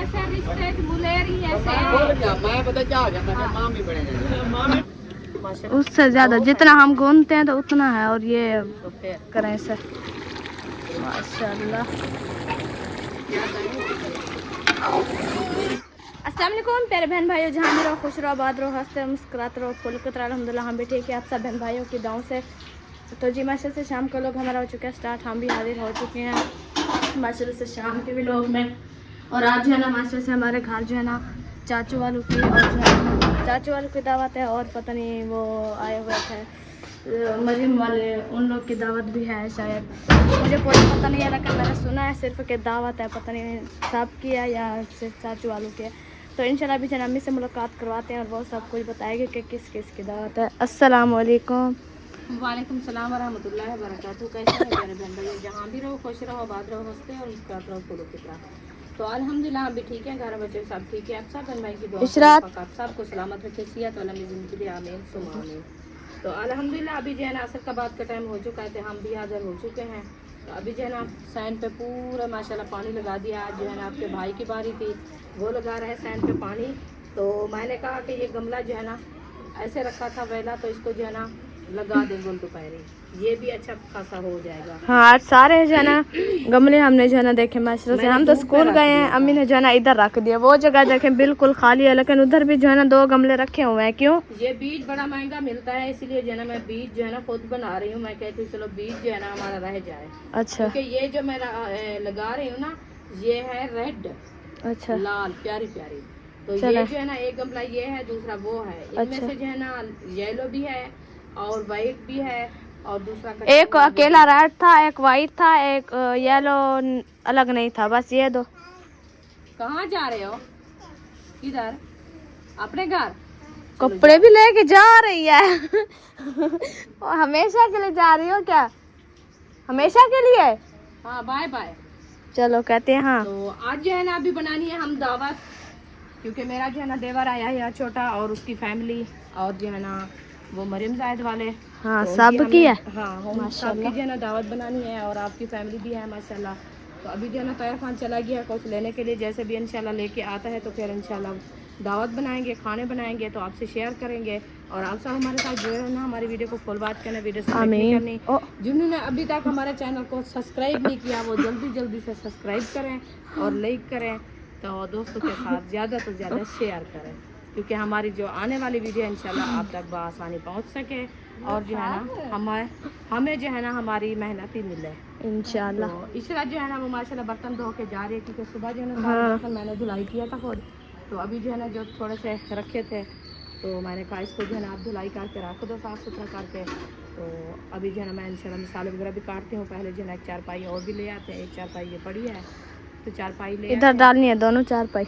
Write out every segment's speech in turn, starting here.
ऐसे रिश्ते बुलेरी ऐसे मैं पता क्या हो गया, मैं मामी बने उससे ज्यादा जितना हम घूमते हैं तो उतना है। और ये करें सर माशाल्लाह। अस्सलाम वालेकुम प्यारे बहन भाइयों, जहाँ भी रहो खुश रहो, आबाद रहो, हंसते रहो, मुस्कुराते रहो, फुल कुतरा अल्हम्दुलिल्लाह हम भी ठीक है। आप सब बहन भाइयों की दुआओं से। तो जी माशाल्लाह से शाम का लोग हमारा हो चुका है स्टार्ट, हम भी हाजिर हो चुके हैं माशाल्लाह से शाम के भी लोग में। और आज जो है ना माशाल्लाह से हमारे घर जो है ना चाचू वालों की, और जो है चाचू वालों की दावत है, और पता नहीं वो आए हुए थे मरीम वाले, उन लोग की दावत भी है शायद, मुझे पूरा पता नहीं है, लेकिन मैंने सुना है सिर्फ कि दावत है, पता नहीं सब की है या सिर्फ चाचू वालों की है। तो इंशाल्लाह अभी जनामी से मुलाकात करवाते हैं और वो सब कुछ बताएंगे कि किस किस की दावत है। अस्सलाम वालेकुम। वालेकुम सलाम व रहमतुल्लाहि व बरकातहू। कैसे हैं प्यारे बहन भाई, जहाँ भी रहो खुश रहो, आबाद रहो, हंसते और मुस्कुराते रहो, फूलों की तरह। तो अल्हम्दुलिल्लाह हम भी ठीक है, घर बच्चे सब ठीक है। आप सब बहन भाई की दुआ से आप सबको सलामत रखे, सेहत वाला ज़िंदगी आमीन सुम्मा आमीन। तो अल्हम्दुलिल्लाह अभी जो है ना असर का बात का टाइम हो चुका है, तो हम भी हाजिर हो चुके हैं। तो अभी जो है ना सैन पे पूरा माशाल्लाह पानी लगा दिया। आज जो है ना आपके भाई की बारी थी, वो लगा रहे सैन पे पानी। तो मैंने कहा कि ये गमला जो है ना ऐसे रखा था वेला, तो इसको जो है ना लगा दें गुल दोपहरी, ये भी अच्छा खासा हो जाएगा। हाँ आज सारे जो है ना गमले हमने जो है ना देखे माशाल्लाह से, हम तो स्कूल गए हैं, अम्मी ने जो है ना इधर रख दिया, वो जगह देखें बिल्कुल खाली है, लेकिन उधर भी जो है ना 2 गमले रखे हुए हैं। क्यों? ये बीज बड़ा महंगा मिलता है, इसीलिए जो है ना मैं बीज जो है ना खुद बना रही हूँ। मैं कहती हूँ चलो बीज जो है ना हमारा रह जाए। अच्छा क्योंकि ये जो मैं लगा रही हूँ ना, ये है रेड, अच्छा लाल प्यारी प्यारी। तो ये जो है ना एक गमला ये है, दूसरा वो है। इनमें से जो है ना येलो भी है और वाइट भी है, और दूसरा एक अकेला रेड था, एक वाइट था, एक येलो अलग नहीं था, बस ये 2। कहाँ जा रहे हो? किधर? अपने घर? कपड़े भी लेके जा रही है और हमेशा के लिए जा रही हो क्या? हमेशा के लिए? हाँ बाय बाय। चलो कहते हैं हाँ। तो आज जो है ना अभी बनानी है हम दावत, क्योंकि मेरा जो है ना देवर आया है यहाँ छोटा, और उसकी फैमिली, और जो है ना वो मरीम जायद वाले। हाँ तो सब की है। हाँ हम सबकी जो है ना दावत बनानी है, और आपकी फैमिली भी है माशाल्लाह। तो अभी जो है ना तैयार खान चला गया है कुछ लेने के लिए, जैसे भी इंशाल्लाह लेके आता है तो फिर इंशाल्लाह दावत बनाएंगे, खाने बनाएंगे, तो आपसे शेयर करेंगे। और आप सब हमारे साथ जुड़े रहना, हमारी वीडियो को फुल वॉच करना, वीडियो से नहीं करनी। जिन्होंने अभी तक हमारे चैनल को सब्सक्राइब नहीं किया वो जल्दी जल्दी से सब्सक्राइब करें और लाइक करें, तो दोस्तों के साथ ज़्यादा से ज़्यादा शेयर करें, क्योंकि हमारी जो आने वाली वीडियो इंशाल्लाह आप तक बआसानी पहुंच सके, और जो है ना हमें जो है ना हमारी मेहनत ही मिले इंशाल्लाह। तो इशरा जो है ना वो माशाल्लाह बर्तन धो के जा रही है, क्योंकि सुबह जो है ना सारे बर्तन मैंने धुलाई किया था खुद। तो अभी जो है ना जो थोड़े से रखे थे, तो मैंने कहा इसको जो है ना आप धुलाई करके रख दो साफ़ सुथरा करके। तो अभी जो है ना मैं इंशाल्लाह मसाले वगैरह भी काटती हूँ। पहले जो है ना एक चारपाई और भी ले आते हैं, एक चारपाई ये पड़ी है, तो चारपाई ले इधर डालनी है दोनों चारपाई।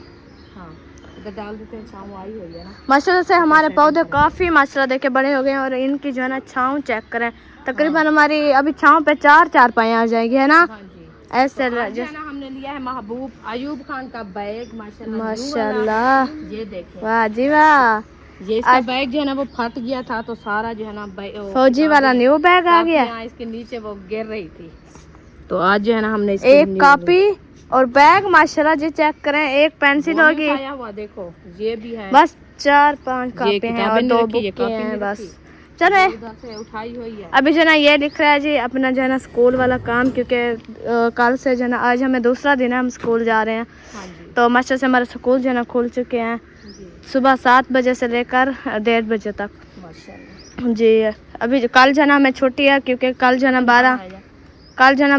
हाँ इधर डाल देते हैं, छाँव आई हुई है ना माशाल्लाह से। हमारे पौधे काफ़ी माशाल्लाह देखे बड़े हो गए हैं, और इनकी जो है ना छाँव चेक करें, तकरीबन हमारी अभी छाँव पे 4 चारपाई आ जाएगी, है ना? हाँ जी। ऐसे तो आज ना हमने लिया है महबूब अयूब खान का बैग माशाल्लाह। ये देखें, वाह जी वाह। ये इसका बैग जो है ना वो फट गया था, तो सारा जो है ना फौजी वाला न्यू बैग आ गया, इसके नीचे वो गिर रही थी। तो आज जो है ना हमने एक कॉपी और बैग माशाल्लाह जी चेक करें, एक पेंसिल होगी, हुआ देखो ये भी है, बस 4-5 कॉपी हैं और 2 बुक हैं बस। चलो उठाई हुई है। अभी जो है ना ये लिख रहा है जी अपना जो है ना स्कूल वाला काम, क्योंकि कल से जो है ना आज हमें दूसरा दिन है, हम स्कूल जा रहे हैं। हाँ जी। तो मास्टर से हमारे स्कूल जो है ना खुल चुके हैं सुबह 7 बजे से लेकर 1:30 बजे तक जी। अभी कल जो है ना हमें छुट्टी है, क्योंकि कल जो है ना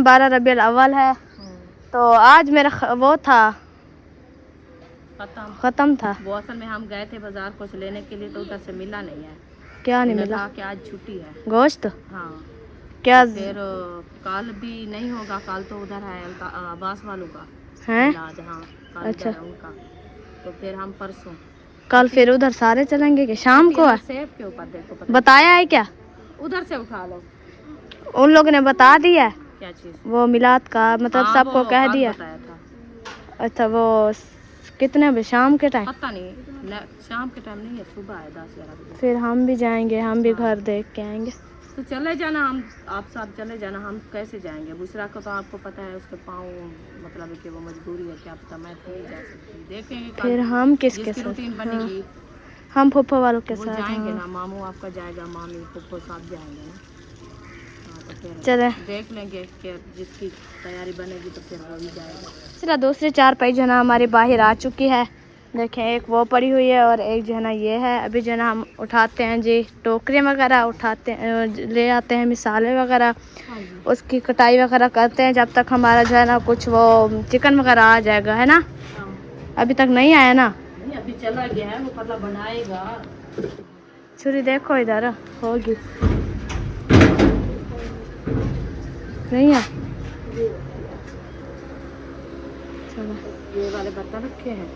12 रबीउल अव्वल है। तो आज मेरा वो था खत्म था। वो असल में हम गए थे बाजार कुछ लेने के लिए, तो उधर से मिला नहीं है। क्या नहीं मिला? कि आज छुट्टी है गोश्त। हाँ क्या तो फिर कल भी नहीं होगा, कल तो उधर है अब्बास वालों का है। हाँ अच्छा उनका, तो फिर हम परसों कल फिर उधर सारे चलेंगे कि शाम को है? सेब के ऊपर देखो बताया है क्या? उधर से उठा लो। उन लोगों ने बता दिया क्या चीज़? वो मिलाद का मतलब सबको कह दिया? अच्छा वो कितने बजे? शाम के टाइम? पता नहीं, शाम के टाइम नहीं है, सुबह है 10-11 बजे। फिर हम भी जाएंगे, हम भी घर देख के आएंगे। तो चले जाना, हम आप साथ चले जाना। हम कैसे जाएंगे? बुशरा को तो आपको पता है उसके पाँव मतलब है कि वो मजबूरी है, क्या पता मैं तो नहीं जा सकती। देखेंगे कल फिर हम किसके जिसकी साथ? रूटीन बनेगी हम फुफ्फो वालों के वो साथ। जाएंगे हाँ। ना, मामू आपका जाएगा, मामी फुफ्फो साथ जाएंगे ना। हाँ तो फिर चले देख लेंगे कि जिसकी तैयारी बनेगी तो फिर वो ही जाएगा। चला दूसरी 4 पाई जो है ना हमारी बाहर आ चुकी है। देखें एक वो पड़ी हुई है और एक जो है ना ये है। अभी जो है ना हम उठाते हैं जी, टोकरी वगैरह उठाते हैं, ले आते हैं मिसाले वगैरह, हाँ जी। उसकी कटाई वगैरह करते हैं जब तक हमारा जो है ना कुछ वो चिकन वगैरह आ जाएगा, है ना। हाँ। अभी तक नहीं आया ना। नहीं अभी चला गया है, वो पतला बनाएगा। छुरी देखो इधर होगी नहीं है। चलो ये वाले बर्तन रखे हैं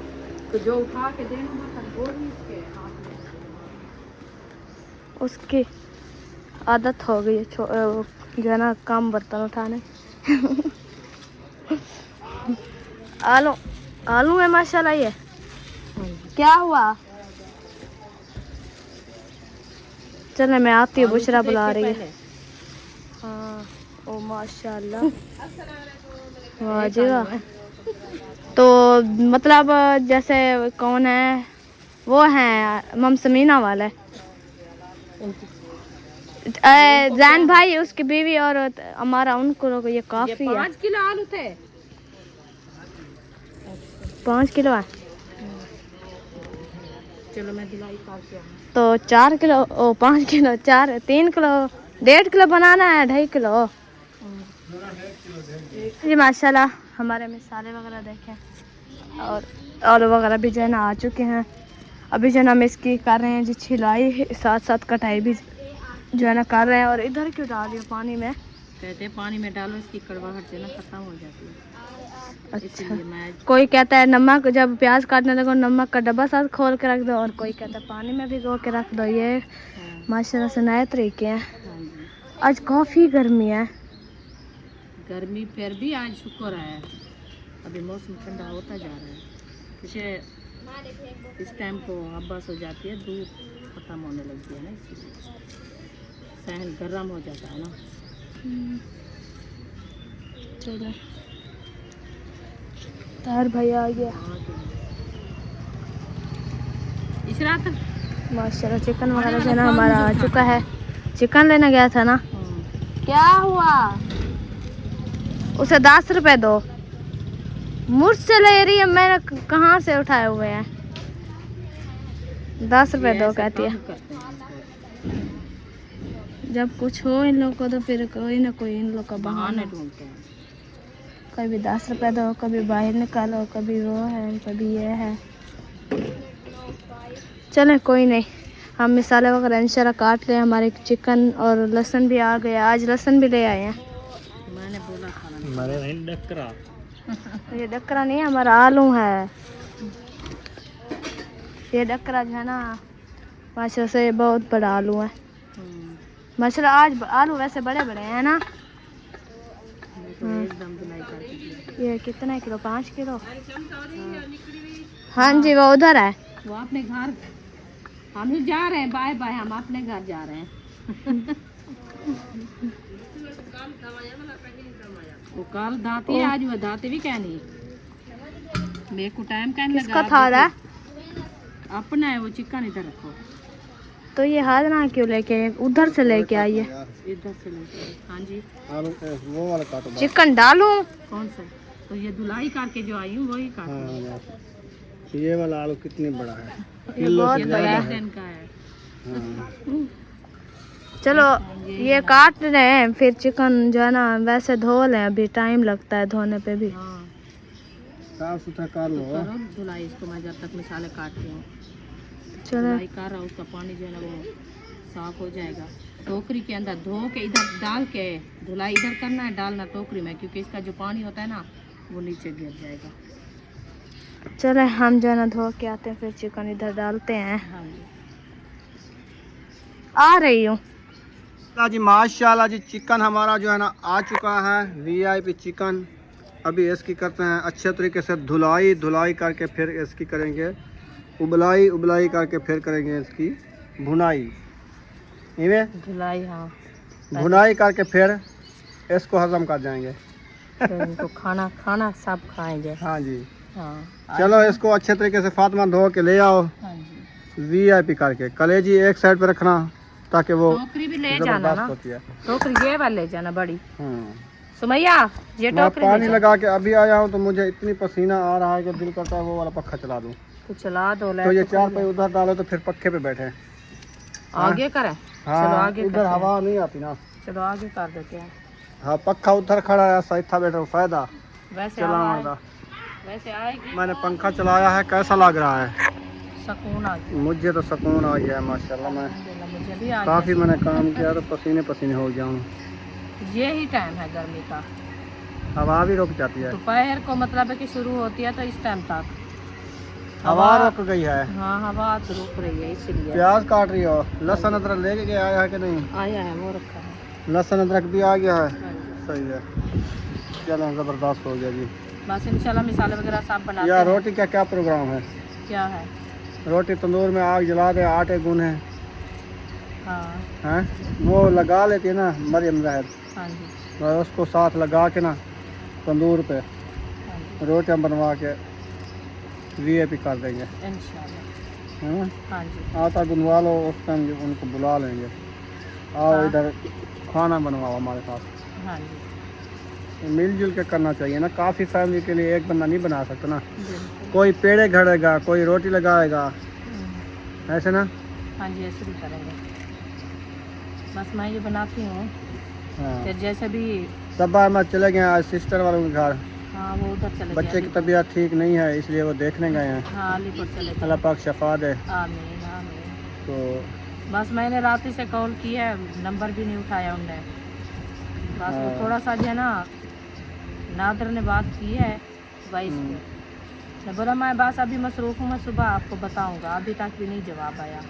तो जो उठा के देना बर्तन वो भी इसके हाथ में। उसकी आदत हो गई है जो है ना कम बर्तन उठाने। आलू आलू है माशाल्लाह। ये क्या हुआ? चलो मैं आती हूँ, बुशरा बुला रही है। हाँ ओ माशाल्लाह वाह जी वाह। तो मतलब जैसे कौन है वो है ममसमीना वाला जैन भाई, उसकी बीवी और हमारा उनको ये काफी है। 5 किलो आलू थे। 5 किलो है चलो मैं दिलाई काट के तो 4 किलो ओ 5 किलो 3 किलो 1.5 किलो बनाना है, 2.5 किलो जी। माशाल्लाह हमारे मिसाले वगैरह देखें और आलू वगैरह भी जो है ना आ चुके हैं। अभी जो है ना हम इसकी कर रहे हैं जी छिलाई, साथ साथ कटाई भी जो है ना कर रहे हैं। और इधर क्यों डाल रही हो पानी में? कहते हैं पानी में डालो, इसकी कड़वाहट जो है ना खत्म हो जाती है। अच्छा, इसलिए मैं कोई कहता है नमक जब प्याज काटने लगो नमक का डब्बा साथ खोल के रख दो, और कोई कहता है पानी में भिगो के रख दो। ये माशाल्लाह से नए तरीके हैं। हाँ जी। आज काफ़ी गर्मी है। गर्मी फिर भी आज शुक्र है, अभी मौसम ठंडा होता जा रहा है। जैसे इस टाइम को अब्बास हो जाती है, धूप खत्म होने लगती है ना, इसलिए सहन गर्म हो जाता है ना। चलो तार भैया आ गया। इशरात माशाल्लाह चिकन वगैरह जो है ना हमारा आ चुका है। चिकन लेने गया था ना। क्या हुआ? उसे 10 रुपए दो। मुझसे ले रही है, मैंने कहाँ से उठाए हुए हैं? 10 रुपए दो कहती है। करते हैं जब कुछ हो इन लोग को तो फिर कोई ना कोई इन लोग का बहाना। बहाने ढूंढते हैं। कभी 10 रुपए दो, कभी बाहर निकालो, कभी वो है, कभी ये है। चले कोई नहीं, हम मिसाले वगैरह इंशाल्लाह काट लें। हमारे चिकन और लहसुन भी आ गया, आज लहसुन भी ले आए हैं। मैंने बोला खाना हमारे नहीं डकरा। ये डकरा नहीं है, हमारा आलू है। ये डकरा जो है ना माशाल्लाह से बहुत बड़ा आलू है। माशाल्लाह आज आलू वैसे बड़े बड़े हैं ना। एकदम धुलाई करके ये कितना किलो? 5 किलो। हाँ जी वो उधर है। वो अपने घर, हम ही जा रहे हैं, बाय बाय, हम अपने घर जा रहे हैं। वो कल दाती है, आज वो दाती भी क्या नहीं। मेरे को टाइम कहने लगा किसका था रहा? अपना है वो। चिकन इधर रखो। तो ये हाथ ना क्यों लेके उधर से लेके आई है? इधर से लेके। हाँ जी। आलू वो वाला काटो। चिकन डालूं? कौन सा? तो ये धुलाई करके जो आई हूँ वही काट। हाँ, ये वाला आलू कितनी बड़ा है? ये बहुत बड़ा है। दिन का है। हाँ। चलो ये काट रहे हैं, फिर चिकन जो है ना वैसे धो लें, अभी टाइम लगता है धोने पे भी। हाँ साफ सुथरा कर लो। करो धुलाई इसको, मैं जब तक मसाले काटती हूँ। चलो धुलाई कर रहा हूँ, उसका पानी जो है ना वो साफ हो जाएगा। टोकरी के अंदर धो के इधर डाल के धुलाई इधर करना है, डालना टोकरी में, क्योंकि इसका जो पानी होता है ना वो नीचे गिर जाएगा। चलो हम जो है ना धो के आते हैं, फिर चिकन इधर डालते हैं। हाँ जी। आ रही हूँ जी माशाल्लाह जी, चिकन हमारा जो है ना आ चुका है, वीआईपी चिकन। अभी इसकी करते हैं अच्छे तरीके से धुलाई करके फिर इसकी करेंगे उबलाई करके फिर करेंगे इसकी भुनाई। इवे धुलाई हाँ भुनाई करके फिर इसको हजम कर जाएंगे। फिर इनको खाना खाना सब खाएंगे। हाँ जी। हाँ चलो इसको अच्छे तरीके से फातिमा धो के ले आओ, हाँ जी। VIP करके। कलेजी एक साइड पे रखना ताकि वो टोकरी भी ले जाना ना, जबरदस्त होती है। टोकरी ये वाले ले जाना बड़ी। सुमैया ये मैं टोकरी पानी ले लगा के अभी आया हूँ तो मुझे इतनी पसीना आ रहा है कि दिल करता है वो वाला पक्खा चला दूँ। तो चला दो। तो ये 4 पे उधर डालो तो फिर पक्खे पे बैठे। आगे करें। चलो हाँ आगे इधर करते हैं। हवा नहीं आती ना। चलो आगे कर देते हैं। हाँ पक्खा उधर खड़ा है, सही था बैठो फायदा वैसे चलाने का। वैसे आएगी। मैंने पंखा चलाया है, कैसा लग रहा है? सुकून आ गया। मुझे तो सुकून आ गया है माशाल्लाह। मैं मुझे भी आ काफ़ी मैंने काम किया तो पसीने पसीने हो गया हूँ। गया। यही टाइम है गर्मी का। हवा भी रुक जाती है। दोपहर को मतलब है कि शुरू होती है तो इस टाइम तक हवा रुक गई है। हाँ हवा तो रुक रही है इसलिए। प्याज काट रही हो? लहसुन अदरक लेके गया है कि नहीं? आया है वो रखा है। लहसुन अदरक भी आ गया है। हाँ जी। सही है। चलो ज़बरदस्त हो गया जी। बस इंशाल्लाह मिसाले वगैरह सब बनाते या हैं। रोटी का क्या प्रोग्राम है? क्या है? रोटी तंदूर में आग जला दे, आटे गूने हाँ हैं, वो लगा लेती है ना मरियम जहर, हाँ जी और उसको साथ लगा के ना तंदूर पे हाँ जी रोटियां बनवा के VIP कर देंगे। इंशाल्लाह। हैं? हाँ जी आटा गुनवा लो, उस टाइम उनको बुला लेंगे। आओ हाँ। इधर खाना बनवाओ हमारे साथ। हाँ जी मिलजुल के करना चाहिए ना। काफ़ी फैमिली के लिए एक बंदा नहीं बना सकता ना। बिल्कुल। कोई पेड़े घड़ेगा, कोई रोटी लगाएगा, ऐसे ना। हाँ जी ऐसे भी करेंगे। बस मैं ये बनाती हूँ हाँ फिर जैसे भी। सब बार मैं चले गए आज सिस्टर वालों के घर। हाँ वो उधर चले गए। बच्चे की तबीयत ठीक नहीं है इसलिए वो देखने गए हैं। हाँ अलीपुर चले गए। अल्लाह पाक शफा दे। आमीन आमीन। तो बस मैंने रात ही से कॉल किया है, नंबर भी नहीं उठाया उनने। बस वो हाँ। थोड़ा सा जो है ना नादर ने बात की है वाइस पे। मैं बोला मैं बस अभी मसरूफ़ हूँ, मैं सुबह आपको बताऊंगा। अभी तक भी नहीं जवाब आया।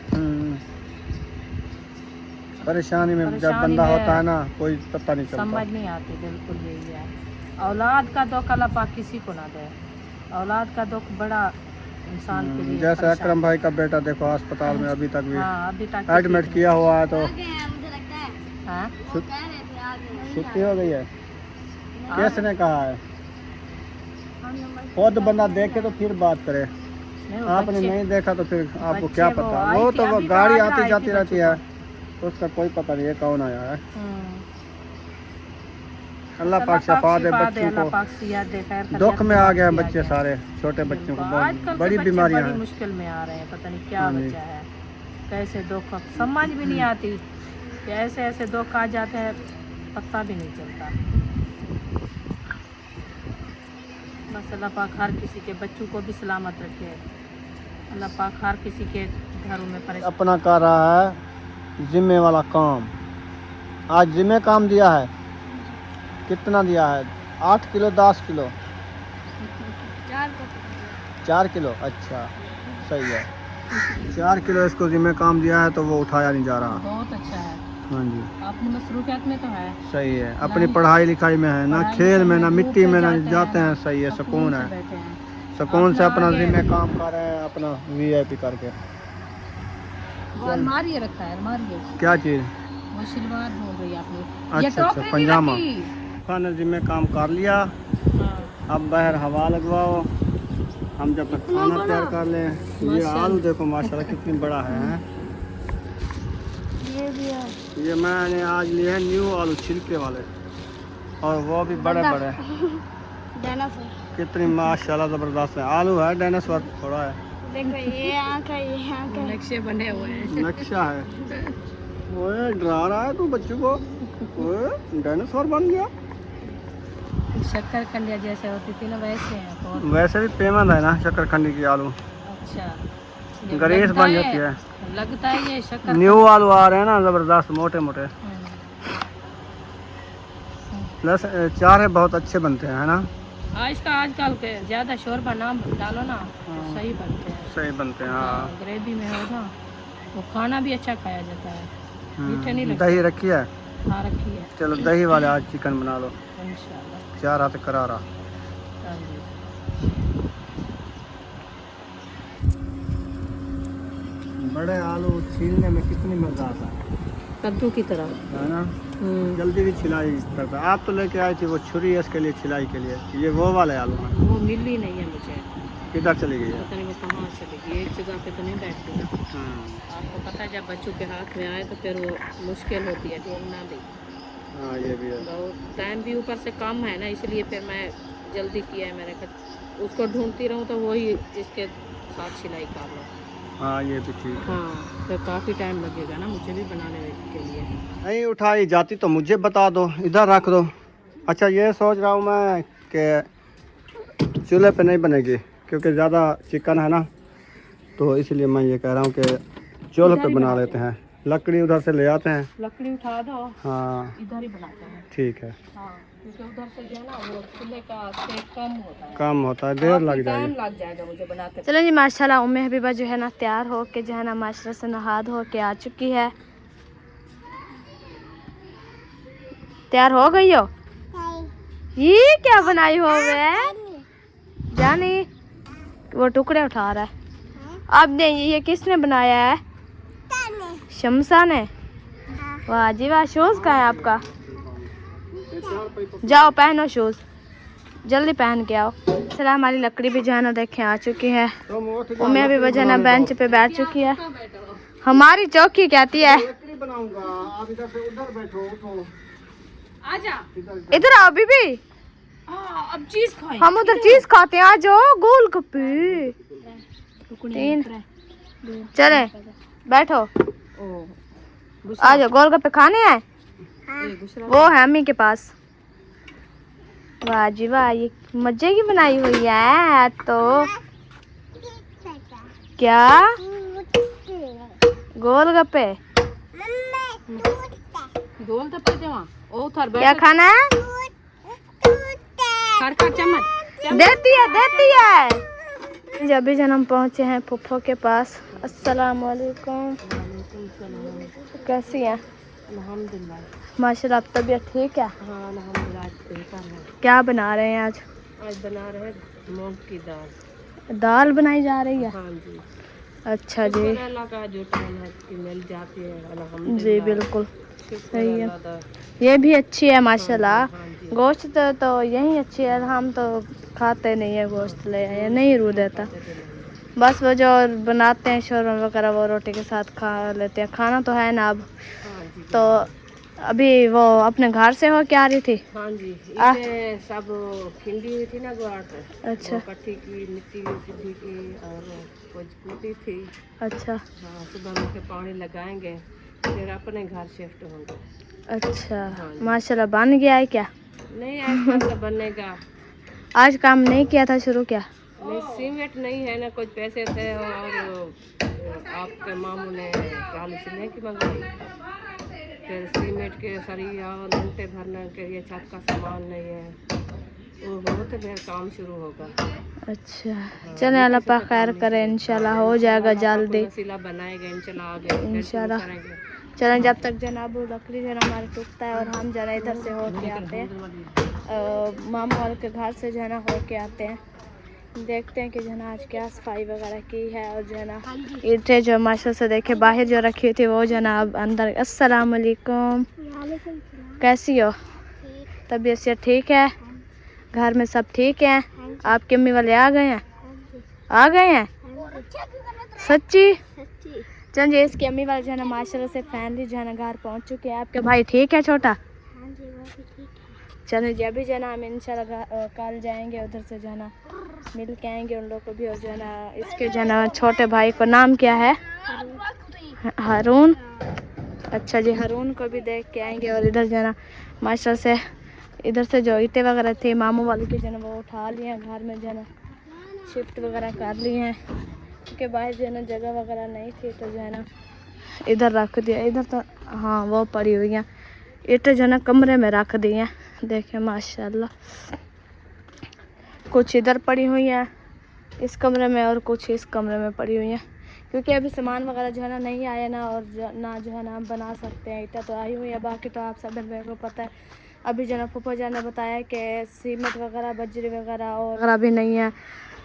परेशानी में जब परेशानी बंदा में होता है ना कोई पता नहीं चलता। समझ नहीं आती। बिल्कुल यही है। औलाद का दुख अल्लाह पाक किसी को ना दे। औलाद का दुख बड़ा इंसान के लिए जैसे परेशान। अकरम भाई का बेटा देखो अस्पताल में अभी तक भी हाँ अभी तक एडमिट किया हुआ है। तो हाँ छुट्टी हो गई है? किसने कहा है? खुद बंदा देखे तो फिर बात करे। नहीं, वो आपने बच्चे- नहीं देखा तो फिर आपको बच्चे क्या वो पता। आई वो थी, तो वो अभी तो गाड़ी आज आती आई जाती थी रहती बच्चों है, उसका कोई पता नहीं है कौन आया है। अल्लाह पाक शफा दे बच्चों अल्लाह को। पाक सियात दे, खैर खैरियत दुख में आ गए हैं किया बच्चे जाए। सारे, छोटे बच्चों को आजकल बहुत के बड़ी बच्चे बीमारियां बड़ी हैं। मुश्किल में आ रहे हैं। पता नहीं क्या हाँ जी। वजह है, कैसे दुख समझ भी नहीं आती कि ऐसे ऐसे दुख आ जाते हैं, पता भी नहीं चलता। बस अल्लाह पाक हर किसी के बच्चों को भी सलामत रखे। अल्लाह पाक हर किसी के घरों में परेशान। अपना कर रहा है जिम्मे वाला काम। आज जिम्मे काम दिया है। कितना दिया है? 8 किलो 10 किलो 4 किलो। अच्छा सही है। 4 किलो इसको जिम्मे काम दिया है तो वो उठाया नहीं जा रहा। बहुत अच्छा है। हाँ जी अपनी मसरूफियत में तो है। सही है। अपनी पढ़ाई लिखाई में है ना, खेल में ना, मिट्टी में ना जाते हैं। सही है, सुकून है। बैठे हैं सुकून से अपना आगे- जिम्मे काम कर रहे हैं, अपना VIP करके। वो अलमारी रखा है, अलमारी है। क्या चीज़? वो शलवार बोल रही है आपने। अच्छा, ये अच्छा, टोकरी भी पंजामा। रखी। खाने जिम्मे काम कर लिया, हाँ। अब बाहर हवा लगवाओ। हम जब तक खाना तैयार कर लें। ये माशाल्लाह। आलू देखो माशाल्लाह कितनी बड़ा है। ये भी है। ये मैंने आज लिए हैं न्यू आलू छिलके वाले, और वो भी बड़े बड़े। डायनासोर। कितनी माशाल्लाह ज़बरदस्त है। आलू है, डायनासोर थोड़ा है। देखो ये आँख है, ये आँख है। नक्शे बने हुए हैं। नक्शा है। ओए डरा रहा है तू बच्चों को। ओए डायनासोर बन गया। शक्कर कंडिया जैसे होती थी ना वैसे हैं बहुत। वैसे भी पेमेंट है ना शकरखंडी की आलू, अच्छा ये गरीस लगता बन है- जाती है। लगता है ये शक्कर। न्यू आलू आ रहे हैं ना ज़बरदस्त, मोटे मोटे। प्लस 4 है, बहुत अच्छे बनते हैं, है ना। आजकल के ज़्यादा शोरबा ना डालो ना तो सही बनते हैं। सही बनते हैं। हाँ ग्रेवी में हो ना वो खाना भी अच्छा खाया जाता है, मीठे नहीं लगते। दही रखी है। हाँ रखी है चलो दही वाले आज चिकन बना लो। इंशाल्लाह। 4 हाथ करारा। हाँ जी। बड़े आलू छीलने में कितनी मजा आता है। कद्दू की तरह। है ना, जल्दी भी छिलाई करता है। आप तो लेके आई थी वो छुरी है इसके लिए, छिलाई के लिए। ये वो वाले आलू हैं। वो मिल ही नहीं है मुझे, किधर चली गई है? पता नहीं वो कहाँ चली गई, एक जगह पे तो नहीं बैठती ना। आपको पता है जब बच्चों के हाथ में आए तो फिर वो मुश्किल होती है ढूंढना भी। हाँ ये भी है। बहुत टाइम भी ऊपर से कम है ना, इसलिए फिर मैं जल्दी किया है मैंने कहा उसको ढूंढती रहूँ तो वही इसके साथ सिलाई कर लो। हाँ ये भी ठीक है। हाँ तो काफ़ी टाइम लगेगा ना मुझे भी बनाने के लिए। नहीं उठाई जाती तो मुझे बता दो, इधर रख दो। अच्छा ये सोच रहा हूँ मैं कि चूल्हे पे नहीं बनेगी क्योंकि ज़्यादा चिकन है ना, तो इसलिए मैं ये कह रहा हूँ कि चूल्हे पे बना लेते हैं। लकड़ी उधर से ले आते हैं। लकड़ी उठा दो, हाँ इधर ही बनाते हैं। ठीक है। हाँ क्योंकि उधर से जो है ना वो चूल्हे का सेक कम होता है, कम होता है, देर लग टाइम जाएगी। लग जाएगा मुझे बनाते। चलो जी माशाल्लाह उम्मे हबीबा जो है ना तैयार हो के जो है ना माशाल्लाह से नहा धो के आ चुकी है। तैयार हो गई हो? ये क्या बनाई हो वे? जानी वो टुकड़े उठा रहा है। अब नहीं ये किसने बनाया है? शमसा ने। वाह जी वाह। शूज कहाँ है आपका? जाओ पहनो शूज, जल्दी पहन के आओ। चला हमारी लकड़ी भी जो है ना देखें आ चुकी है। उम्मे भी वजह ना बेंच पे बैठ चुकी है। हमारी चौकी कहती है लकड़ी बनाऊंगा, आप इधर से उधर बैठो, उठो। आजा इधर आओ बीबी, अब चीज खाएं। हम उधर चीज खाते हैं। आ जाओ गोल गप्पे 3 चले बैठो। आ जाओ गोल गप्पे खाने हैं। वो है अम्मी के पास। वाह जी वाह, ये मजे की बनाई हुई है। तो क्या गोल गप्पे गोल गप्पे देवा ओ थर क्या खाना है? खर खर चम्मच देती है। जब भी जन्म पहुंचे हैं फुफ्फो के पास। अस्सलाम वालेकुम, कैसी हैं? अल्हम्दुलिल्लाह माशाल्लाह। अब तबीयत ठीक है? हाँ अल्हम्दुलिल्लाह बेहतर है। क्या बना रहे हैं आज? आज बना रहे हैं मूंग की दाल। दाल बनाई जा रही है? हाँ जी। अच्छा जी, अल्लाह का जो टाइम है कि मिल जाती है अल्हम्दुलिल्लाह। जी बिल्कुल सही है। अल्लाह दा। ये भी अच्छी है माशाल्लाह। हाँ जी। गोश्त तो यही अच्छी है, हम तो खाते नहीं है गोश्त, ले आए नहीं रू देता। बस वो जो बनाते हैं शोरमा वगैरह वो रोटी के साथ खा लेते हैं। खाना तो है ना अब। हाँ जी। तो अभी वो अपने घर से हो के आ रही थी? हाँ जी, ये सब खिंडी हुई थी ना गुआर पे। अच्छा कट्टी की मिट्टी सीधी की और कुछ कूटी थी। अच्छा हाँ सुबह में के पानी लगाएंगे फिर अपने घर शिफ्ट होंगे। अच्छा हाँ। माशाल्लाह। बन गया है क्या? नहीं ऐसा तो बनेगा। आज काम नहीं किया था शुरू? क्या नहीं सीमेंट नहीं है ना, कुछ पैसे थे और आपके मामू ने काली सिले की मंगाई। फिर सीमेंट के सरिया और घंटे भरने के लिए छत का सामान नहीं है, वो हो तो फिर काम शुरू होगा। अच्छा चले अल्लाह पाक खैर करे, इंशाल्लाह हो जाएगा जल्दी वसीला बनाएगा इंशाल्लाह, आगे फिर शुरू इंशाल्लाह। करेंगे। चलें जब तक जनाब लकड़ी जरा हमारे टूटता है और हम जरा इधर से हो के आते हैं मामा वाले के घर से जो है ना हो के आते हैं। देखते हैं कि जो है ना आज क्या सफाई वगैरह की है। और जो है ना ईंटें जो माशा से देखे बाहर जो रखी थी वो जो है ना अब अंदर। अस्सलाम वालेकुम, कैसी हो? तबीयत से ठीक है? घर में सब ठीक है? आपके अम्मी वाले आ गए हैं? आ गए हैं सच्ची? चल जी इसकी अम्मी वाले जो है ना माशाल्लाह से फैमिली जो है ना घर पहुंच चुके हैं। आपके भाई ठीक है छोटा? चलो जब भी जो है ना हम इंशाल्लाह कल जाएंगे उधर से जो है ना मिल के आएंगे उन लोग को भी। और जो है ना इसके जो है ना छोटे भाई को नाम क्या है? हारून। अच्छा जी हारून को भी देख के आएंगे। और इधर जो है ना माशाल्लाह से इधर से जो ईंटें वगैरह थे मामू वाले के जो है ना वो उठा लिए हैं, घर में जो है ना शिफ्ट वगैरह कर लिए हैं क्योंकि बाहर जो है ना जगह वगैरह नहीं थी तो जो है ना इधर रख दिया। इधर तो हाँ वो पड़ी हुई हैं ईंटें जो है ना कमरे में रख दी हैं। देखें माशाल्लाह कुछ इधर पड़ी हुई हैं इस कमरे में और कुछ इस कमरे में पड़ी हुई हैं क्योंकि अभी सामान वगैरह जो है ना नहीं आया ना। और ना जो है ना हम बना सकते हैं, ईंटें तो आई हुई है। बाकी तो आप सब मेरे को पता है अभी जो है ना फूफा जान ने बताया कि सीमेंट वगैरह बजरी वगैरह और अभी नहीं है।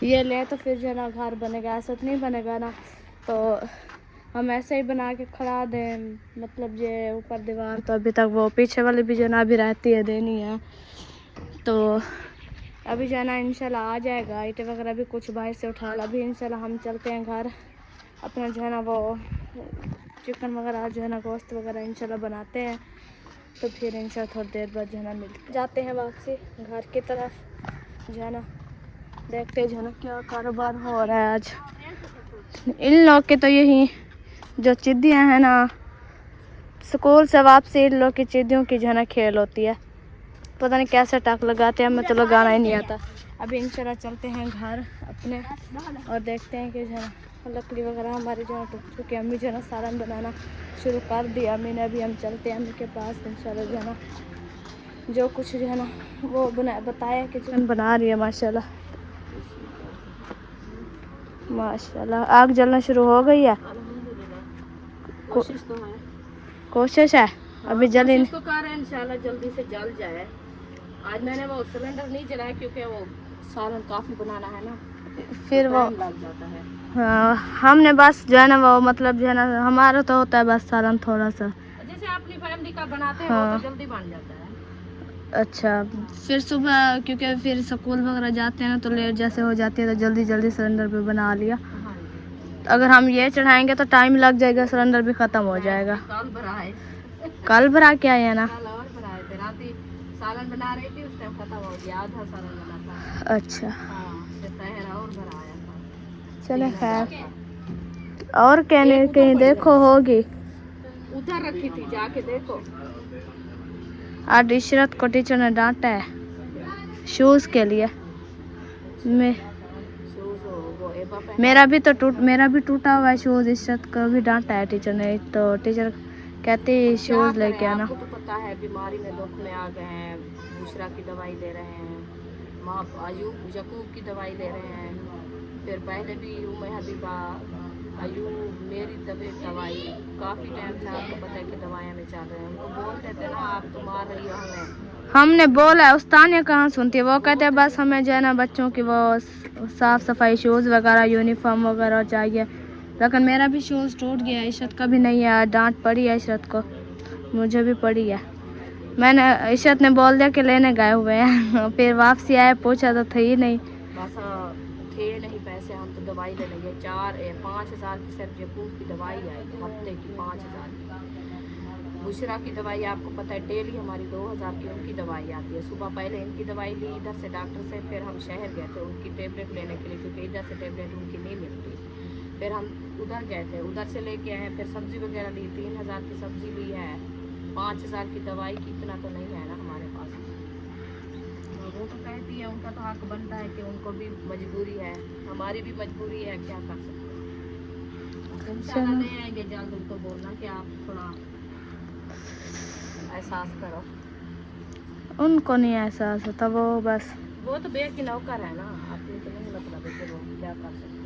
ये ले तो फिर जो है ना घर बनेगा, ऐसा तो नहीं बनेगा ना। तो हम ऐसे ही बना के खड़ा दें, मतलब ये ऊपर दीवार तो अभी तक वो पीछे वाली भी जो ना अभी रहती है देनी है, तो अभी जो है ना इंशाल्लाह आ जाएगा। ईंटें वगैरह भी कुछ बाहर से उठा ला। अभी इंशाल्लाह हम चलते हैं घर अपना जो है ना वो चिकन वगैरह जो है ना गोश्त वगैरह इंशाल्लाह बनाते हैं, तो फिर इंशाल्लाह थोड़ी देर बाद जो है ना मिल जाते हैं वापसी घर की तरफ। जो है ना देखते हैं जो है ना क्या कारोबार हो रहा है आज। इन लोग के तो यही जो चिद्दियाँ हैं ना, स्कूल से वापसी इन लोग की चिद्दियों की जो है ना खेल होती है, पता नहीं कैसे टक लगाते हैं, हमें तो लगाना ही नहीं आता। अभी इंशाल्लाह चलते हैं घर अपने और देखते हैं कि जो है लकड़ी वगैरह हमारी जो है टूट चुकी है। अम्मी जो है ना सालन बनाना शुरू कर दिया अम्मी ने। अभी हम चलते हैं अम्मी के पास इंशाल्लाह जो है ना जो कुछ जो है ना वो बताया कि चिकन बना रही है माशाल्लाह माशाल्लाह। आग जलना शुरू हो गई है, कोशिश तो है, कोशिश है अभी जल कोशिश तो कर रहे हैं इंशाल्लाह जल्दी से जल जाए। आज मैंने वो सिलेंडर नहीं जलाया क्योंकि वो सालन काफ़ी बनाना है ना, फिर वो टाइम लग जाता है। हाँ, हमने बस जो है ना वो मतलब जो है ना हमारा तो होता है बस सालन थोड़ा सा, जैसे अपनी फैमिली का बनाते हैं हाँ। वो तो जल्दी बन जाता है। अच्छा, फिर सुबह क्योंकि फिर स्कूल वगैरह जाते हैं ना तो लेट जैसे हो जाती है, तो जल्दी जल्दी सिलेंडर पे बना लिया। हाँ, अगर हम ये चढ़ाएंगे तो टाइम लग जाएगा, सिलेंडर भी ख़त्म हो जाएगा। कल भराए, कल भरा के आए हैं ना। कल और भराए थे, रात ही सालन बना रही थी, उस टाइम खत्म हो गया, आधा सालन बना था। अच्छा हाँ, फिर तहरा और भराया था। चले खैर, और कहने कहीं देखो होगी। उधर रखी थी, जाके देखो। आज इशरत को टीचर ने डांटा है शूज़ के लिए। मेरा भी टूटा हुआ है शूज़। इशरत को भी डांटा है टीचर ने, तो टीचर कहती शूज़ लेके आना। आपको तो पता है बीमारी में दुख में आ गए हैं, बुशरा की दवाई ले रहे हैं, माँ अयूब यकूब की दवाई ले रहे हैं, फिर पहले भी हबीबा अयूब मेरी तबीयत दवाई काफ़ी टाइम से आपको पता है कि दवाइयाँ में चल रहे हैं। उनको बोल देते ना आप तो मार रही हो हमें। हमने बोला उस्तानिया कहाँ सुनती है, वो कहते हैं बस हमें जो है ना बच्चों की वो साफ़ सफाई शूज़ वगैरह यूनिफॉर्म वगैरह चाहिए। लेकिन मेरा भी शूज़ टूट गया, इशरत का भी नहीं है। डांट पड़ी है इशरत को, मुझे भी पड़ी है। मैंने इशरत ने बोल दिया कि लेने गए हुए हैं फिर वापसी आए पूछा तो थे ही नहीं। बस थे नहीं पैसे, हम तो दवाई ले लेंगे। 5,000 की सिर्फ यकूब की दवाई आई हफ्ते की, 5,000 की। बुशरा की दवाई आपको पता है डेली हमारी 2,000 की उनकी दवाई आती है। सुबह पहले इनकी दवाई ली इधर से डॉक्टर से, फिर हम शहर गए थे उनकी टेबलेट लेने के लिए क्योंकि इधर से टेबलेट उनकी नहीं मिलती। फिर हम उधर गए थे, उधर से लेके आए हैं। फिर सब्ज़ी वगैरह ली, 3,000 की सब्ज़ी ली है, 5,000 की दवाई की। इतना तो नहीं है ना हमारे पास। वो तो कहती है उनका तो हक बनता है कि उनको भी मजबूरी है, हमारी भी मजबूरी है, क्या कर सकते हैं। इंशाल्लाह ले आएंगे जल्द। उनको बोलना कि आप थोड़ा एहसास करो। उनको नहीं एहसास होता, वो बस वो तो बे की नौकर है ना, आपने तो नहीं मतलब है कि वो क्या कर सकते हैं।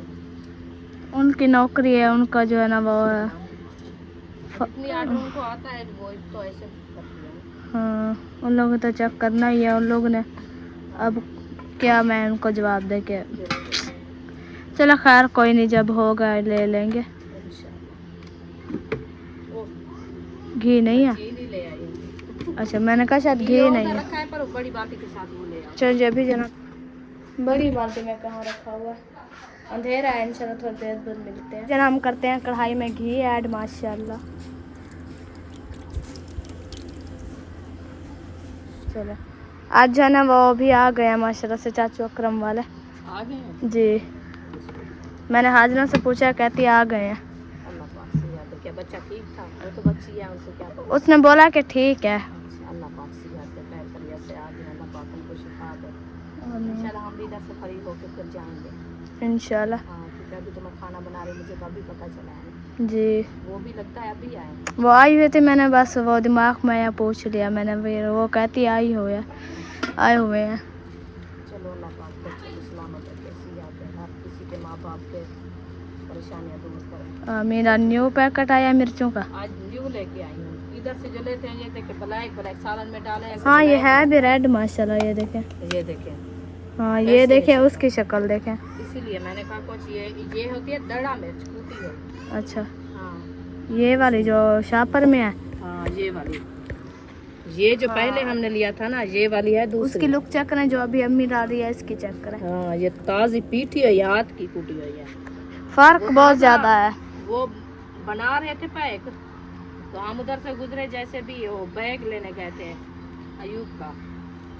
उनकी नौकरी है, उनका जो है ना वो जितनी आर्डर उनको आता है वो तो ऐसे करती है। हाँ, उन लोगों को तो चेक करना ही है। उन लोगों ने अब क्या मैं उनको जवाब दे के, चलो खैर कोई नहीं, जब होगा ले लेंगे। घी नहीं है? घी नहीं ले आई। अच्छा, मैंने कहा शायद घी नहीं है। रखा है पर बड़ी बाल्टी के साथ वो ले आओ। चल अभी जना बड़ी बाल्टी में कहाँ रखा हुआ है, अंधेरा है। इंशाल्लाह थोड़ी देर बाद मिलते हैं। जना हम करते हैं कढ़ाई में घी ऐड माशाल्लाह। चलो आज जो है ना वो भी आ गया माशाल्लाह से, चाचू अकरम वाले आ गए हैं? जी, मैंने हाजरा से पूछा, कहती आ गए हैं। अल्लाह पाक से याद है, क्या बच्चा ठीक था? वो तो बच्ची है, उनको क्या पता। उसने बोला कि ठीक है। अल्लाह पाक से याद है, खैर से आ गए। अल्लाह पाक उनको शिफा दे। इंशाल्लाह हम भी इधर से फ्री होकर फिर जाएंगे इंशाल्लाह। हाँ, क्योंकि अभी तो मैं खाना बना रही, मुझे तो अभी पता चला है। जी, वो भी लगता है अभी आए। वो आई हुई थी, मैंने बस वो दिमाग में या पूछ लिया मैंने, फिर वो कहती आए हुए हैं। चलो अल्लाह पाक बच्चे को सलामत रखे, याद है हर किसी के माँ बाप के परेशानियाँ दूर करें। मेरा न्यू पैकेट आया मिर्चों का, आज न्यू लेके आई हूँ। इधर से जो लेते हैं ये देखे ब्लैक सालन में डाले हैं। हाँ ये है भी रेड माशाल्लाह, ये देखें। ये देखें, हाँ ये देखें, उसकी शक्ल देखें। इसीलिए मैंने कहा कुछ ये होती है दड़ा मिर्च, कूटी है। अच्छा, हाँ ये वाली जो शाहपुर में है। हाँ ये वाली, ये जो पहले हमने लिया था ना ये वाली है दूसरी। उसकी लुक चेक करें, जो अभी अम्मी डाल रही है इसकी चेक करें। हाँ ये ताज़ी पीठी है, ये हाथ की कूटी हुई है। फर्क बहुत ज्यादा है। वो बना रहे थे पैक, तो हम उधर से गुजरे, जैसे भी वो बैग लेने गए थे अयूब का,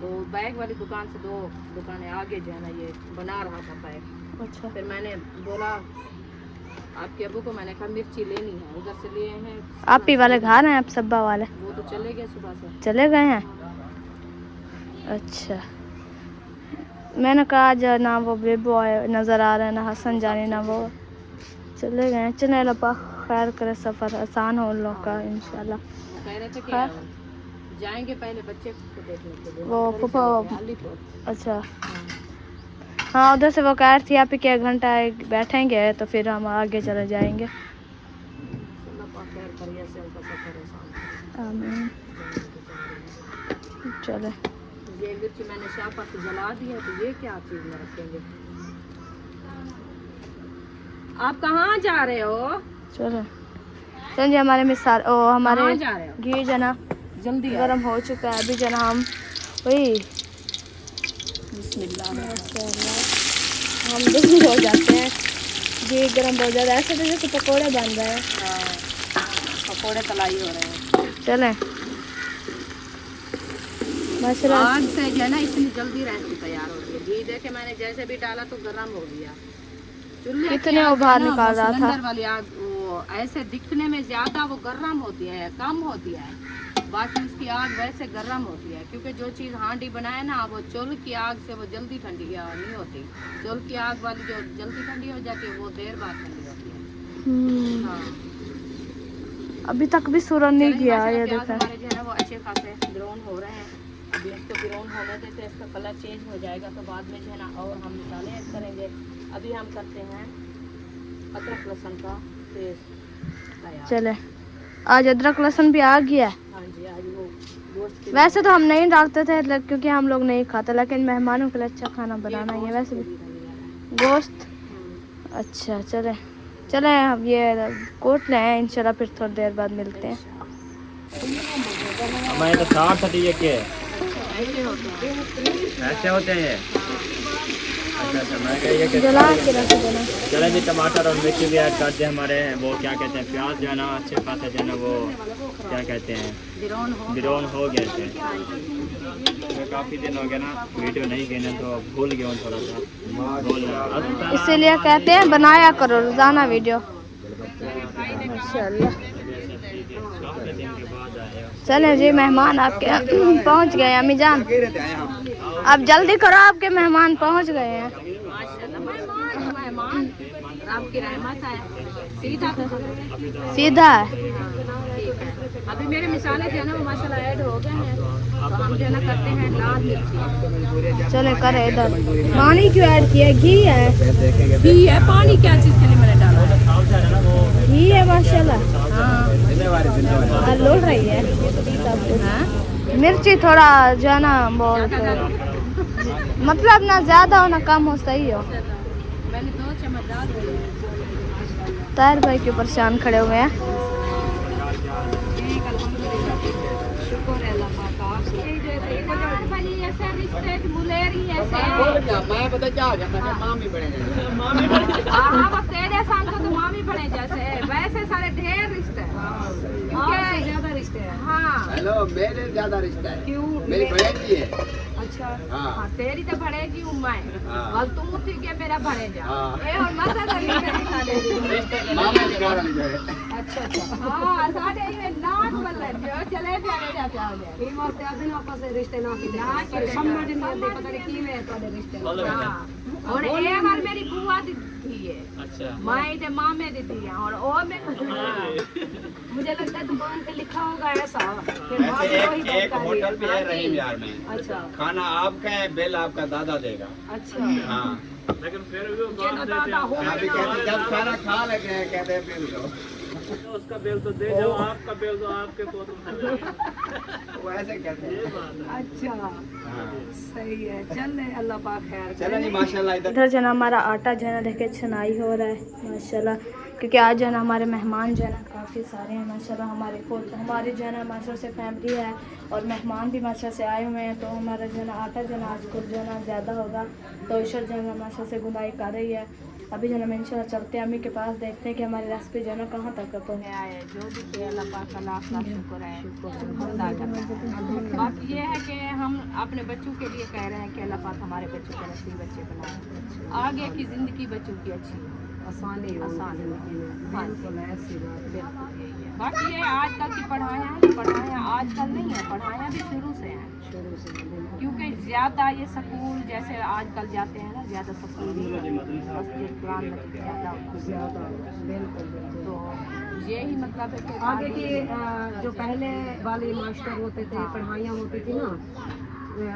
तो बैग वाली दुकान से 2 दुकानें आगे जो है ना ये बना रहा था बैग। अच्छा, फिर मैंने बोला आपके अबू को, मैंने कहा मिर्ची लेनी है, उधर से लिए हैं। आप ही वाले घर हैं, आप सब्बा वाले? वो तो चले गए सुबह से। चले गए हैं। अच्छा, मैंने कहा आज ना वो बेबू आए नज़र आ रहे हैं, ना हसन जानी, ना वो चले गए हैं। चले अल्लाह खैर करे, सफ़र आसान हो उन लोग का इंशाल्लाह। वो कह रहे थे कि जाएंगे पहले बच्चे को देखने के लिए, वो फूफा। अलीपुर। अच्छा, हाँ उधर से वो कह रही थी आप ही के 1 घंटा बैठेंगे तो फिर हम आगे चले जाएंगे। आमीन। चले, ये मिर्ची मैंने शाहपुर से जला दी है, तो ये क्या चीज़ में रखेंगे। आप कहाँ जा रहे हो? चलो चलिए, हमारे मिसाल ओ हमारे कहाँ जा रहे हो? घी जना जल्दी गर्म हो चुका है अभी जना, हम वही बिस्मिल्लाह। माशाल्लाह हम दूर हो जाते हैं, घी गर्म हो जाता है, ऐसे तो जैसे पकौड़े बन रहे हैं। हाँ, पकौड़े तलाई हो रहे हैं। चलें माशाल्लाह। आग से जो है ना इतनी जल्दी रेसिपी तैयार हो रही है। घी देके मैंने जैसे भी डाला तो गर्म हो गया। चूल्हे की कितने आग उबाल है ना, निकाल वो रहा था। सिलेंडर वाली आग वो ऐसे दिखने में ज्यादा वो गर्म होती है, कम होती है, बाकी उसकी आग वैसे गर्म होती है, क्योंकि जो चीज़ हांडी बनाए ना वो चुल्ह की आग से वो जल्दी ठंडी नहीं होती। चुल्ह की आग वाली जो जल्दी ठंडी हो जाती है वो देर बाद ठंडी होती है। हाँ, अभी तक भी सूरन नहीं चलें, गया माशाल्लाह ये प्याज देखें। हमारे जो है ना वो अच्छे खासे ब्राउन हो रहे हैं। अभी इसको ब्राउन होने देते, इसका कलर चेंज हो जाएगा तो बाद में जो है ना और हम मसाले ऐड करेंगे। अभी हम करते हैं अदरक लहसुन का पेस्ट तैयार। चले, आज अदरक लहसुन भी आ गया है। हाँ जी, आज वो गोश्त के वैसे तो हम नहीं डालते थे क्योंकि हम लोग नहीं खाते, लेकिन मेहमानों के लिए अच्छा खाना बनाना ही है। वैसे भी गोश्त अच्छा। चले चले, हम ये कोट ले आए, इंशाल्लाह फिर थोड़ी देर बाद मिलते हैं। हमारे तो 60 के ऐसे होते हैं ये। अच्छा, मैं कह ये जला के रख देना। चले जी, टमाटर और मिर्ची भी ऐड करते हैं हमारे, वो क्या कहते हैं, प्याज जो है ना अच्छे खाते जो है ना वो क्या कहते हैं ब्राउन हो गए थे। तो काफ़ी दिन हो गया ना वीडियो नहीं गए ना, तो भूल गया हूँ थोड़ा सा बोलना, इसीलिए कहते हैं बनाया करो रोजाना वीडियो। माशाल्लाह। चले जी, मेहमान आपके पहुंच गए। अम्मी जान अब जल्दी करो, आपके मेहमान पहुंच गए हैं। मेहमान आपकी रहमत है। सीधा है। अभी मेरे मिसाले जो है ना वो माशाल्लाह ऐड हो गए हैं, तो हम जो है ना करते हैं लाल मिर्ची। चले करे इधर। पानी क्यों ऐड किया? घी है। घी है, पानी क्या चीज़ के लिए मैंने डाला है? घी है माशाल्लाह। हाँ, लोल रही है सब कुछ। हाँ? मिर्ची थोड़ा जो है ना बहुत मतलब ना ज्यादा हो ना कम हो, सही हो। मैंने 2 चम्मच डाल दिए। ताहिर भाई क्यों परेशान खड़े हुए हैं? मैं पता क्या हो जाता है, मामी बड़े तेरे साथ तो मामी बने जैसे, वैसे सारे ढेर रिश्ते हैं, ज्यादा रिश्ते हैं। हाँ, हेलो, मेरे ज्यादा रिश्ता है। क्यों? मेरी बहन की है। अच्छा, हाँ। हाँ, तेरी तो बढ़ेगी उम्र, हाँ। और तुम थी के मेरा बढ़े जा। हाँ। ए और मजा तो रिश्ते दिखा दे। मामा की कारण जो है। अच्छा अच्छा, हाँ साढ़े ये नाक बल्ले जो चले जाने जाते आगे। ये मरते आदमी आपस में रिश्ते ना की समझ नहीं आते, पता नहीं की में तोड़े रिश्ते। हाँ, और एक बार मेरी बुआ दी थी है। अच्छा, माई दे मामे दी थी है, और ओ में मुझे लगता है दुकान पे लिखा होगा ऐसा। ऐसे एक होटल भी है रहीम यार में। अच्छा, खाना आपका है, बिल आपका दादा देगा। अच्छा, हाँ, लेकिन फिर भी वो ये तो दादा हो अभी कहते जब खाना खा लगे हैं कहते हैं बिल दो। उसका बिल तो दे जाओ, आपका बिल तो आपके को वो ऐसे कहते हैं। अच्छा, सही है। चल अल्लाह पाक खैर चलो जी, माशाल्लाह। इधर इधर जना हमारा आटा जना देखे छनाई हो रहा है माशाल्लाह। क्योंकि आज जो है ना हमारे मेहमान जो है ना काफ़ी सारे हैं माशाल्लाह। हमारे जो है ना माशाल्लाह से फैमिली है और मेहमान भी माशाल्लाह से आए हुए हैं। तो हमारा जो है ना आटा जो है ना आज कुछ जो है ना ज़्यादा होगा, तो ईश्वर जो है ना माशाल्लाह से गुनाई कर रही है। अभी जो है ना इंशाल्लाह चलते हैं अम्मी के पास, देखते हैं कि हमारी रेसिपी जो है ना कहाँ तक तो है। जो भी किया अल्लाह पाक का लाख लाख शुक्र है, अदा करना है। बाकी ये है कि हम अपने बच्चों के लिए कह रहे हैं कि अल्लाह पाक हमारे बच्चों के नसीब अच्छे बनाए, आगे की ज़िंदगी बच्चों की अच्छी आसानी बाकी ये आजकल की पढ़ाइयाँ आजकल नहीं है, पढ़ाइयाँ भी शुरू से हैं, क्योंकि ज़्यादा ये स्कूल जैसे आजकल जाते हैं ना, ज़्यादा स्कूल ज़्यादा तो यही मतलब है कि आगे के जो पहले वाले मास्टर होते थे, पढ़ाइयाँ होती थी ना,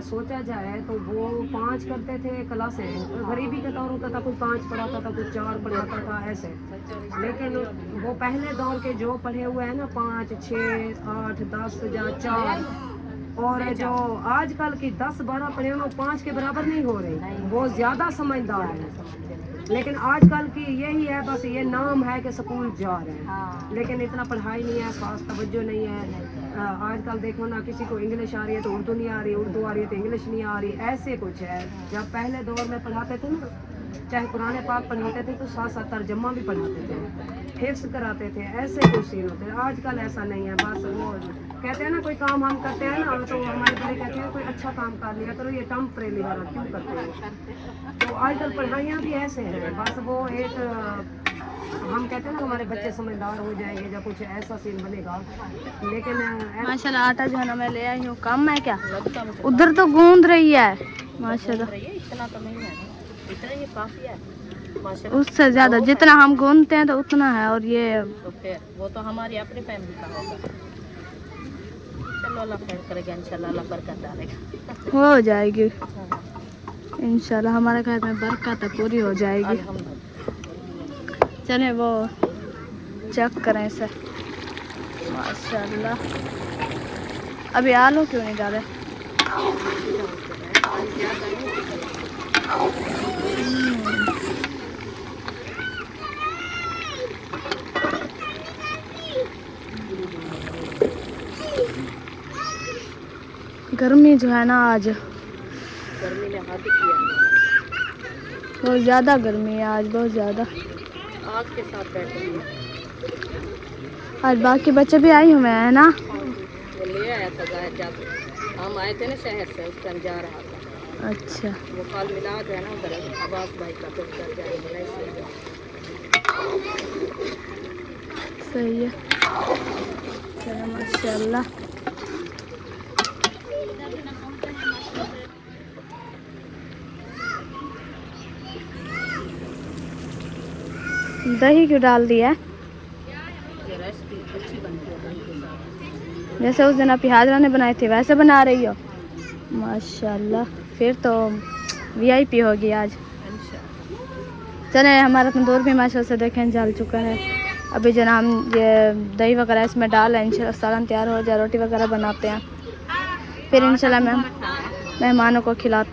सोचा जाए तो वो 5 करते थे क्लासें। गरीबी का दौर होता था, कोई 5 पढ़ाता था, कोई 4 पढ़ाता था, ऐसे। लेकिन वो पहले दौर के जो पढ़े हुए हैं ना 5, 6, 8, 10 या 4, और जो आजकल की 10, 12 पढ़े हुए 5 के बराबर नहीं हो रहे, वो ज़्यादा समझदार है। लेकिन आजकल की यही है, बस ये नाम है कि स्कूल जा रहे हैं, लेकिन इतना पढ़ाई नहीं है, खास तवज्जो नहीं है। आजकल देखो ना, किसी को इंग्लिश आ रही है तो उर्दू नहीं आ रही, उर्दू आ रही है तो इंग्लिश नहीं आ रही, ऐसे कुछ है। जब पहले दौर में पढ़ाते थे ना, चाहे कुरान पाक पढ़ाते थे तो साथ साथ तर्जमा भी पढ़ाते थे, हिफ्ज़ कराते थे, ऐसे कुछ सीन होते हैं। आजकल ऐसा नहीं है। बस वो कहते हैं ना, कोई काम हम करते हैं ना तो हमारे बड़े कहते हैं कोई अच्छा काम कर लिया करो, ये टेम्परेरी वाला क्यों करते हैं। तो आजकल पढ़ाइयाँ भी ऐसे हैं, बस वो एक हम कहते हैं ना हमारे बच्चे समझदार हो जाएंगे या कुछ ऐसा सीन बनेगा। लेकिन माशाल्लाह आटा जो है ना मैं ले आई हूँ। कम है क्या? उधर तो गूंद रही है माशाल्लाह। इतना तो नहीं है, इतना ये काफ़ी है माशाल्लाह। उससे ज़्यादा जितना हम गूंदते हैं तो उतना है। और ये तो फिर वो तो हमारी अपनी फैमिली का होगा। चलो अल्लाह खैर करेगा इंशाल्लाह, अल्लाह बरकत डालेगा, हो जाएगी इंशाल्लाह। हमारे घर में बरकत पूरी हो जाएगी। अल्हम्दुलिल्लाह। चले वो चेक करें इसे माशाल्लाह। अभी आलू क्यों नहीं डाले? गर्मी जो है ना आज, गर्मी ने हाथ किया, बहुत ज़्यादा गर्मी है आज, बहुत ज़्यादा। आग के साथ बैठे हैं। आज बाकी बच्चे भी आए हुए हैं ना। वो ले आया था गाय, जाके हम आए थे ना शहर से, उस टाइम जा रहा था। अच्छा वो कल मिलाद है ना उधर अब्बास भाई का, तो उधर जाएंगे इसलिए। सही है, चलो माशाल्लाह। दही क्यों डाल दिया? ये रेसिपी अच्छी बनती है दही के साथ। जैसे उस दिन आप हाजरा ने बनाए थे वैसे बना रही हो माशाल्लाह। फिर तो VIP होगी आज। चले हमारा तंदूर भी माशाल्लाह से देखें जल चुका है। अभी जो हम ये दही वगैरह इसमें डाल है, इंशाल्लाह सालन तैयार हो जाए, रोटी वगैरह बनाते हैं, फिर इंशाल्लाह मैं मेहमानों को खिलाते